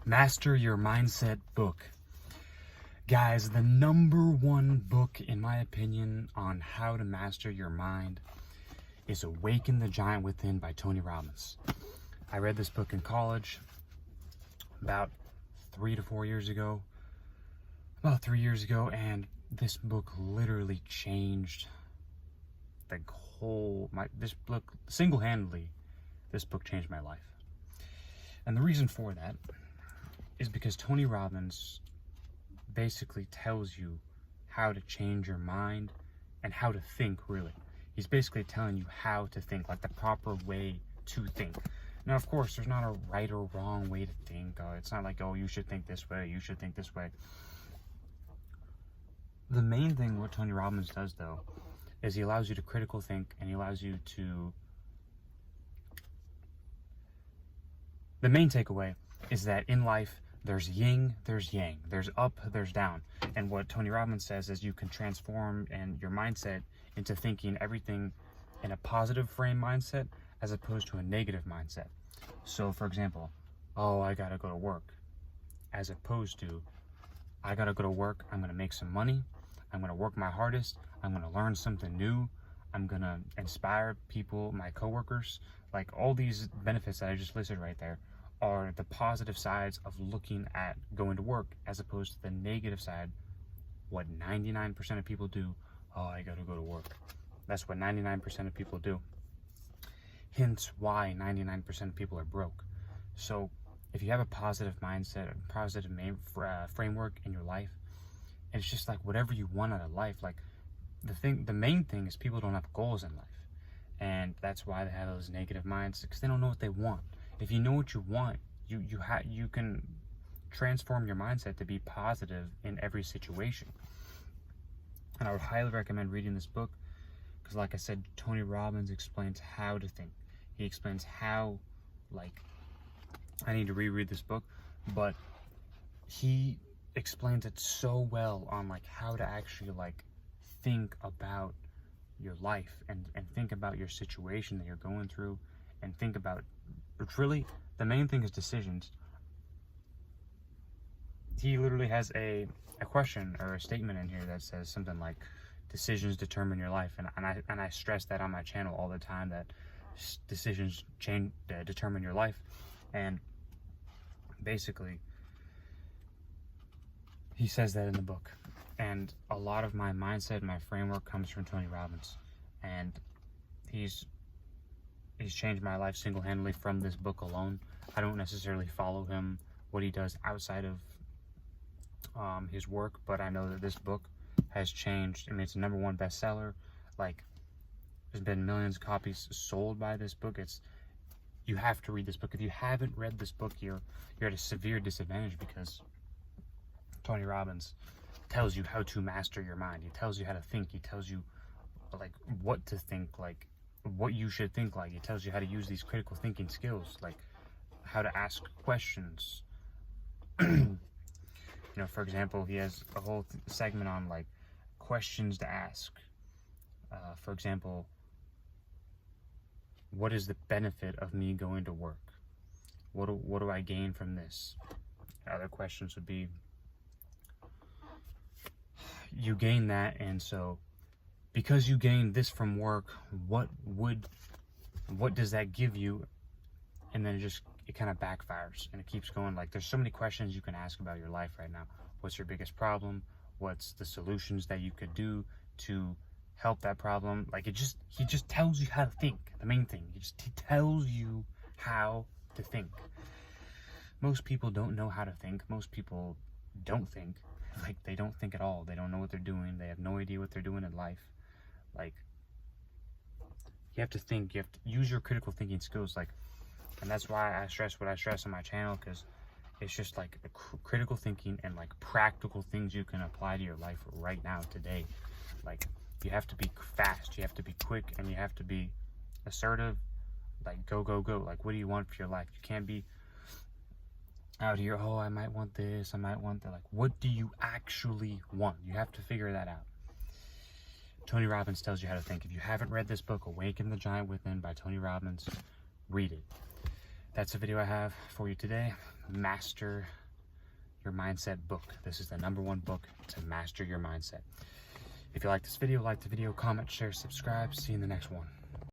Master Your Mindset book. Guys, the #1 book, in my opinion, on how to master your mind is Awaken the Giant Within by Tony Robbins. I read this book in college about 3 to 4 years ago. About 3 years ago, and this book literally changed the whole, this book, single-handedly, this book changed my life. And the reason for that is because Tony Robbins basically tells you how to change your mind and how to think, really. He's basically telling you how to think, like the proper way to think. Now, of course, there's not a right or wrong way to think. It's not like, oh, you should think this way, you should think this way. The main thing what Tony Robbins does, though, is he allows you to critical think, and he allows you to... The main takeaway is that in life, there's yin, there's yang, there's up, there's down. And what Tony Robbins says is you can transform and your mindset into thinking everything in a positive frame mindset as opposed to a negative mindset. So, for example, oh, I gotta go to work, as opposed to, I gotta go to work, I'm gonna make some money, I'm gonna work my hardest, I'm gonna learn something new, I'm gonna inspire people, my coworkers. Like, all these benefits that I just listed right there are the positive sides of looking at going to work, as opposed to the negative side, what 99% of people do. Oh, I gotta go to work. That's what 99% of people do. Hence why 99% of people are broke. So if you have a positive mindset, a positive framework in your life, and it's just like whatever you want out of life, like the main thing is people don't have goals in life. And that's why they have those negative minds, because they don't know what they want. If you know what you want, you can transform your mindset to be positive in every situation. And I would highly recommend reading this book, because like I said, Tony Robbins explains how to think. He explains how, like, I need to reread this book, but he explains it so well on like how to actually like think about your life and think about your situation that you're going through, and think about, which really, the main thing is decisions. He literally has a question or a statement in here that says something like, decisions determine your life. And I stress that on my channel all the time, that decisions determine your life. And basically, he says that in the book. And a lot of my mindset, my framework comes from Tony Robbins. And he's changed my life single-handedly from this book alone. I don't necessarily follow him, what he does outside of his work, but I know that this book has changed. I mean, it's a #1 bestseller. Like, there's been millions of copies sold by this book. You have to read this book. If you haven't read this book, you're at a severe disadvantage, because Tony Robbins tells you how to master your mind. He tells you how to think. He tells you like what to think, like what you should think like. He tells you how to use these critical thinking skills, like how to ask questions. You know, for example, he has a whole segment on like questions to ask. For example, what is the benefit of me going to work? What do I gain from this? Other questions would be, you gain that, and so because you gain this from work, what does that give you? And then it kind of backfires, and it keeps going. Like, there's so many questions you can ask about your life right now. What's your biggest problem? What's the solutions that you could do to help that problem? Like, he just tells you how to think. The main thing, he tells you how to think. Most people don't know how to think. Most people don't think. Like, they don't think at all. They don't know what they're doing. They have no idea what they're doing in life. Like, you have to think. You have to use your critical thinking skills. Like, and that's why I stress what I stress on my channel, because it's just like critical thinking and like practical things you can apply to your life right now, today. Like, you have to be fast. You have to be quick, and you have to be assertive. Like, go, go, go. Like, what do you want for your life? You can't be out here, oh, I might want this, I might want that. Like, what do you actually want? You have to figure that out. Tony Robbins tells you how to think. If you haven't read this book, Awaken the Giant Within by Tony Robbins, read it. that's the video I have for you today. Master Your Mindset book. This is the #1 book to master your mindset. If you like this video, like the video, comment, share, subscribe. See you in the next one.